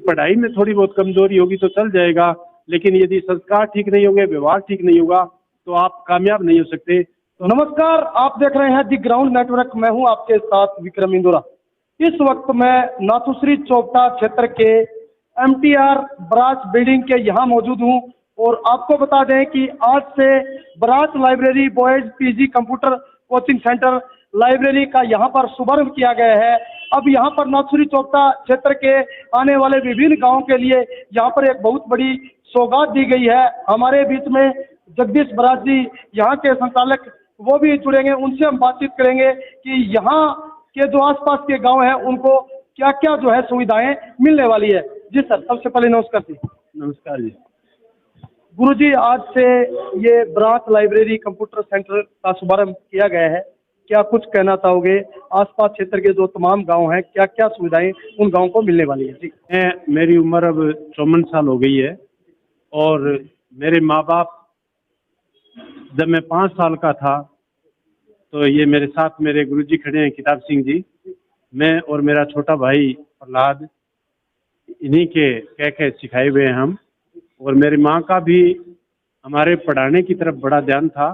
पढ़ाई में थोड़ी बहुत कमजोरी होगी तो चल जाएगा, लेकिन यदि संस्कार ठीक नहीं होंगे, व्यवहार ठीक नहीं होगा, तो आप कामयाब नहीं हो सकते। तो नमस्कार, आप देख रहे हैं दी ग्राउंड नेटवर्क। मैं हूं आपके साथ विक्रम इंदुरा। इस वक्त मैं नाथुश्री चौपटा क्षेत्र के MTR ब्रांच बिल्डिंग के यहाँ मौजूद हूं और आपको बता दें कि आज से branch library boys PG computer coaching centre library का यहाँ पर शुभारंभ किया गया है। अब यहाँ पर नाथुश्री चौपटा क्षेत्र के आने वाले विभिन्न गाँव के लिए यहाँ पर एक बहुत बड़ी सौगात दी गई है। हमारे बीच में जगदीश बराज जी यहाँ के संचालक वो भी जुड़ेंगे, उनसे हम बातचीत करेंगे कि यहाँ के जो आसपास के गांव हैं उनको क्या क्या जो है सुविधाएं मिलने वाली है। जी सर, सबसे पहले नमस्कार जी। नमस्कार जी। गुरुजी, आज से ये ब्रांच लाइब्रेरी कंप्यूटर सेंटर का शुभारंभ किया गया है, क्या कुछ कहना चाहोगे? आसपास क्षेत्र के जो तमाम गांव हैं, क्या क्या सुविधाएं उन गाँव को मिलने वाली है? जी, मेरी उम्र अब 54 साल हो गई है और मेरे माँ बाप जब मैं 5 साल का था तो ये मेरे साथ मेरे गुरुजी खड़े हैं किताब सिंह जी, मैं और मेरा छोटा भाई प्रहलाद, इन्हीं के कह सिखाए हुए हैं हम। और मेरी माँ का भी हमारे पढ़ाने की तरफ बड़ा ध्यान था।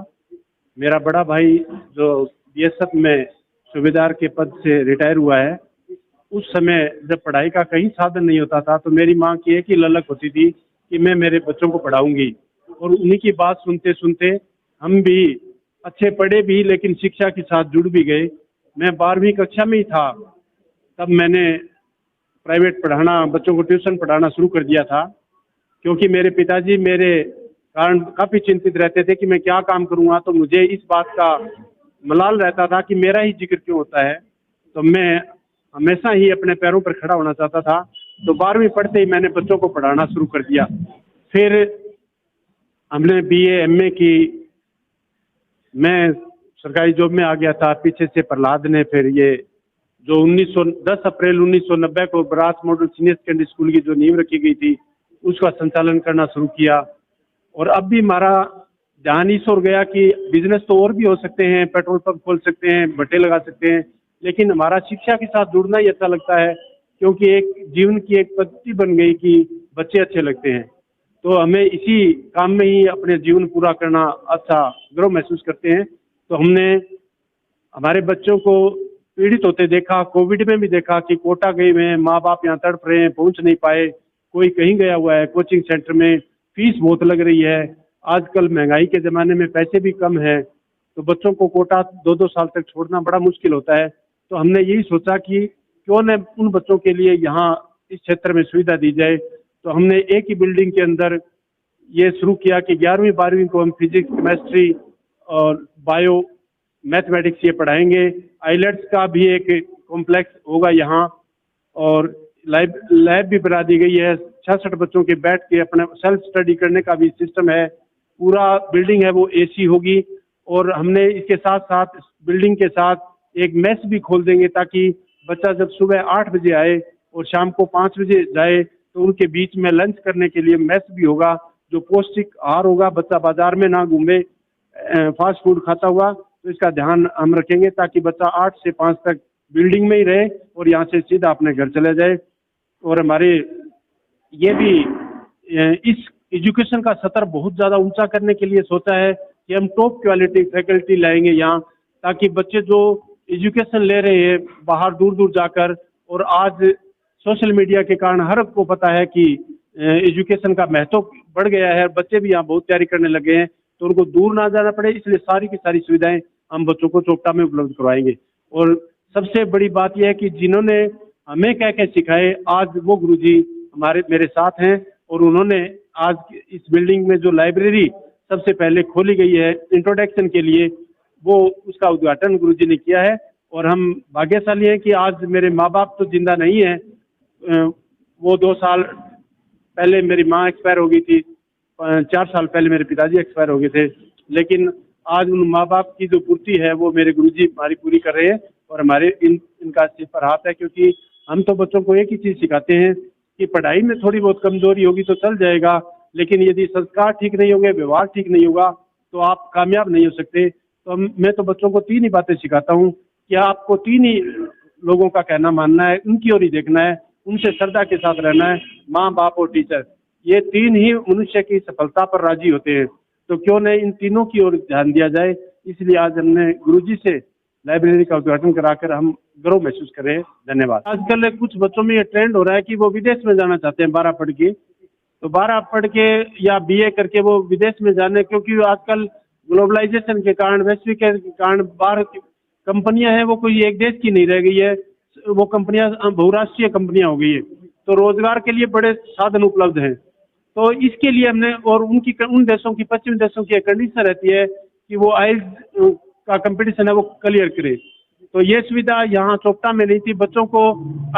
मेरा बड़ा भाई जो BSF में सूबेदार के पद से रिटायर हुआ है, उस समय जब पढ़ाई का कहीं साधन नहीं होता था तो मेरी माँ की एक ही ललक होती थी कि मैं मेरे बच्चों को पढ़ाऊंगी। और उन्हीं की बात सुनते सुनते हम भी अच्छे पढ़े भी, लेकिन शिक्षा के साथ जुड़ भी गए। मैं 12वीं कक्षा में ही था तब मैंने प्राइवेट पढ़ाना, बच्चों को ट्यूशन पढ़ाना शुरू कर दिया था, क्योंकि मेरे पिताजी मेरे कारण काफ़ी चिंतित रहते थे कि मैं क्या काम करूँगा। तो मुझे इस बात का मलाल रहता था कि मेरा ही जिक्र क्यों होता है। तो मैं हमेशा ही अपने पैरों पर खड़ा होना चाहता था। तो 12वीं पढ़ते ही मैंने बच्चों को पढ़ाना शुरू कर दिया। फिर हमने BA MA की, मैं सरकारी जॉब में आ गया था। पीछे से प्रहलाद ने फिर ये जो 10 अप्रैल 1990 को brass model senior secondary school की जो नींव रखी गई थी उसका संचालन करना शुरू किया। और अब भी हमारा ध्यान इस ओर गया कि बिजनेस तो और भी हो सकते हैं, पेट्रोल पंप खोल सकते हैं, भट्टे लगा सकते हैं, लेकिन हमारा शिक्षा के साथ जुड़ना ही अच्छा लगता है, क्योंकि एक जीवन की एक पद्धति बन गई कि बच्चे अच्छे लगते हैं। तो हमें इसी काम में ही अपने जीवन पूरा करना अच्छा गर्व महसूस करते हैं। तो हमने हमारे बच्चों को पीड़ित होते देखा, कोविड में भी देखा कि कोटा गए हुए हैं, माँ बाप यहाँ तड़प रहे हैं, पहुँच नहीं पाए, कोई कहीं गया हुआ है, कोचिंग सेंटर में फीस बहुत लग रही है, आजकल महंगाई के ज़माने में पैसे भी कम हैं, तो बच्चों को कोटा 2-2 साल तक छोड़ना बड़ा मुश्किल होता है। तो हमने यही सोचा कि क्यों न उन बच्चों के लिए यहाँ इस क्षेत्र में सुविधा दी जाए। तो हमने एक ही बिल्डिंग के अंदर ये शुरू किया कि 11वीं 12वीं को हम फिजिक्स, केमिस्ट्री और बायो मैथमेटिक्स ये पढ़ाएंगे। आइलेट्स का भी एक कॉम्प्लेक्स होगा यहाँ, और लैब भी बना दी गई है। 66 बच्चों के बैठ के अपना सेल्फ स्टडी करने का भी सिस्टम है। पूरा बिल्डिंग है वो AC होगी। और हमने इसके साथ साथ बिल्डिंग के साथ एक मेस भी खोल देंगे, ताकि बच्चा जब सुबह 8 बजे आए और शाम को 5 बजे जाए तो उनके बीच में लंच करने के लिए मेस भी होगा, जो पौष्टिक आहार होगा। बच्चा बाजार में ना घूमे फास्ट फूड खाता हुआ, तो इसका ध्यान हम रखेंगे ताकि बच्चा 8 से 5 तक बिल्डिंग में ही रहे और यहाँ से सीधा अपने घर चले जाए। और हमारे ये भी इस एजुकेशन का स्तर बहुत ज़्यादा ऊंचा करने के लिए सोचा है कि हम टॉप क्वालिटी फैकल्टी लाएंगे यहाँ, ताकि बच्चे जो एजुकेशन ले रहे हैं बाहर दूर दूर जाकर, और आज सोशल मीडिया के कारण हर एक को पता है कि एजुकेशन का महत्व बढ़ गया है, बच्चे भी यहाँ बहुत तैयारी करने लगे हैं, तो उनको दूर ना जाना पड़े, इसलिए सारी की सारी सुविधाएं हम बच्चों को चौपटा में उपलब्ध करवाएंगे। और सबसे बड़ी बात यह है कि जिन्होंने हमें क्या सिखाए, आज वो गुरुजी मेरे साथ हैं, और उन्होंने आज इस बिल्डिंग में जो लाइब्रेरी सबसे पहले खोली गई है इंट्रोडक्शन के लिए, वो उसका उद्घाटन गुरुजी ने किया है। और हम भाग्यशाली हैं कि आज मेरे माँ बाप तो जिंदा नहीं हैं, वो 2 साल पहले मेरी माँ एक्सपायर हो गई थी, 4 साल पहले मेरे पिताजी एक्सपायर हो गए थे, लेकिन आज उन माँ बाप की जो पूर्ति है वो मेरे गुरुजी हमारी पूरी कर रहे हैं। और हमारे इनका सिर पर हाथ है, क्योंकि हम तो बच्चों को एक ही चीज़ सिखाते हैं कि पढ़ाई में थोड़ी बहुत कमजोरी होगी तो चल जाएगा, लेकिन यदि संस्कार ठीक नहीं होंगे, व्यवहार ठीक नहीं होगा, तो आप कामयाब नहीं हो सकते। तो मैं तो बच्चों को 3 ही बातें सिखाता हूँ कि आपको 3 ही लोगों का कहना मानना है, उनकी ओर ही देखना है। उनसे श्रद्धा के साथ रहना है। माँ बाप और टीचर, ये तीन ही मनुष्य की सफलता पर राजी होते हैं, तो क्यों नहीं इन तीनों की ओर ध्यान दिया जाए। इसलिए आज हमने गुरुजी से लाइब्रेरी का उद्घाटन कराकर हम गर्व महसूस करें। धन्यवाद। आजकल कुछ बच्चों में ये ट्रेंड हो रहा है कि वो विदेश में जाना चाहते हैं 12 पढ़ के, तो 12 पढ़ के या BA करके वो विदेश में जाने, क्योंकि आजकल ग्लोबलाइजेशन के कारण, वैश्विक के कारण बाहर की कंपनियां हैं वो कोई एक देश की नहीं रह गई है, वो कंपनियां बहुराष्ट्रीय कंपनियां हो गई है, तो रोजगार के लिए बड़े साधन उपलब्ध हैं। तो इसके लिए हमने, और उन देशों की, पश्चिमी देशों की एक कंडीशन रहती है कि वो IELTS का कंपटीशन है वो क्लियर करे, तो ये सुविधा यहाँ चोपटा में नहीं थी। बच्चों को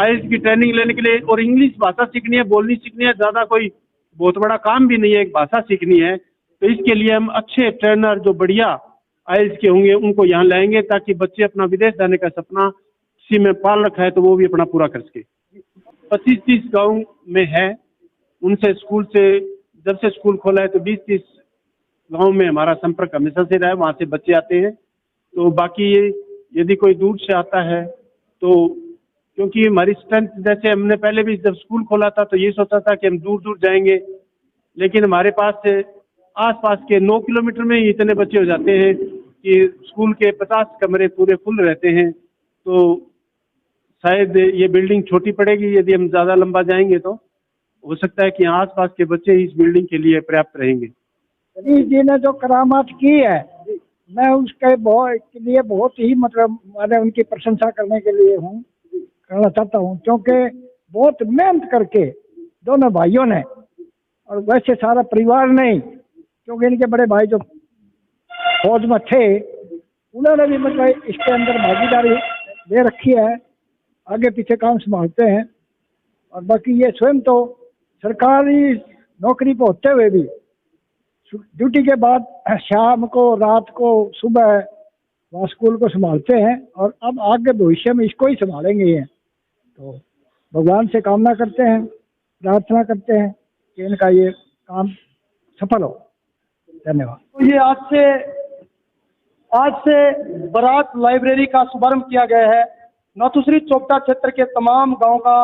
IELTS की ट्रेनिंग लेने के लिए, और इंग्लिश भाषा सीखनी है, बोलनी सीखनी है, ज़्यादा कोई बहुत बड़ा काम भी नहीं है, एक भाषा सीखनी है, तो इसके लिए हम अच्छे ट्रेनर जो बढ़िया IELTS के होंगे उनको यहाँ लाएंगे, ताकि बच्चे अपना विदेश जाने का सपना किसी में पाल रखा है तो वो भी अपना पूरा कर सके। 25-30 गाँव में है, उनसे स्कूल से, जब से स्कूल खोला है तो 20-30 गाँव में हमारा संपर्क हमेशा से रहा है, वहाँ से बच्चे आते हैं। तो बाकी यदि कोई दूर से आता है तो, क्योंकि हमारी स्ट्रेंथ, जैसे हमने पहले भी जब स्कूल खोला था तो ये सोचा था कि हम दूर दूर जाएंगे, लेकिन हमारे पास से आसपास के 9 किलोमीटर में ही इतने बच्चे हो जाते हैं कि स्कूल के 50 कमरे पूरे फुल रहते हैं। तो शायद ये बिल्डिंग छोटी पड़ेगी, यदि हम ज़्यादा लंबा जाएंगे तो हो सकता है कि आसपास के बच्चे इस बिल्डिंग के लिए पर्याप्त रहेंगे। जी ने जो करामात की है, मैं उसके लिए बहुत ही मतलब मैंने उनकी प्रशंसा करने के लिए करना चाहता हूँ, क्योंकि बहुत मेहनत करके दोनों भाइयों ने, और वैसे सारा परिवार नहीं, क्योंकि इनके बड़े भाई जो फौज में थे उन्होंने भी मतलब इसके अंदर भागीदारी ले रखी है, आगे पीछे काम संभालते हैं। और बाकी ये स्वयं तो सरकारी नौकरी पर होते हुए भी ड्यूटी के बाद शाम को, रात को, सुबह वहाँ स्कूल को संभालते हैं, और अब आगे भविष्य में इसको ही संभालेंगे ये। तो भगवान से कामना करते हैं, प्रार्थना करते हैं कि इनका ये काम सफल हो। धन्यवाद। तो ये आज से बरात लाइब्रेरी का शुभारंभ किया गया है। नाथुश्री चोपटा क्षेत्र के तमाम गांव का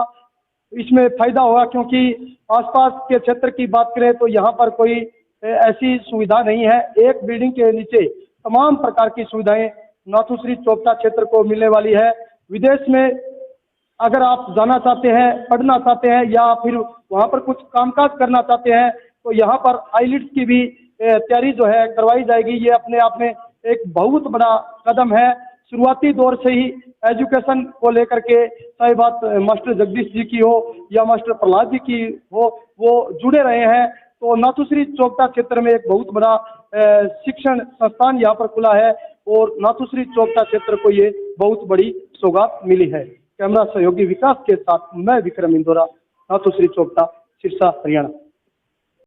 इसमें फायदा होगा, क्योंकि आसपास के क्षेत्र की बात करें तो यहाँ पर कोई ऐसी सुविधा नहीं है। एक बिल्डिंग के नीचे तमाम प्रकार की सुविधाएं नाथुश्री चोपटा क्षेत्र को मिलने वाली है। विदेश में अगर आप जाना चाहते हैं, पढ़ना चाहते हैं, या फिर वहाँ पर कुछ कामकाज करना चाहते हैं, तो यहाँ पर IELTS की भी तैयारी जो है करवाई जाएगी। ये अपने आप में एक बहुत बड़ा कदम है। शुरुआती दौर से ही एजुकेशन को लेकर के, चाहे बात मास्टर जगदीश जी की हो या मास्टर प्रहलाद जी की हो, वो जुड़े रहे हैं। तो नाथुश्री चोपटा क्षेत्र में एक बहुत बड़ा शिक्षण संस्थान यहाँ पर खुला है, और नाथुश्री चोपटा क्षेत्र को ये बहुत बड़ी सौगात मिली है। कैमरा सहयोगी विकास के साथ मैं विक्रम इंदौरा, नाथुश्री चोपटा, सिरसा, हरियाणा।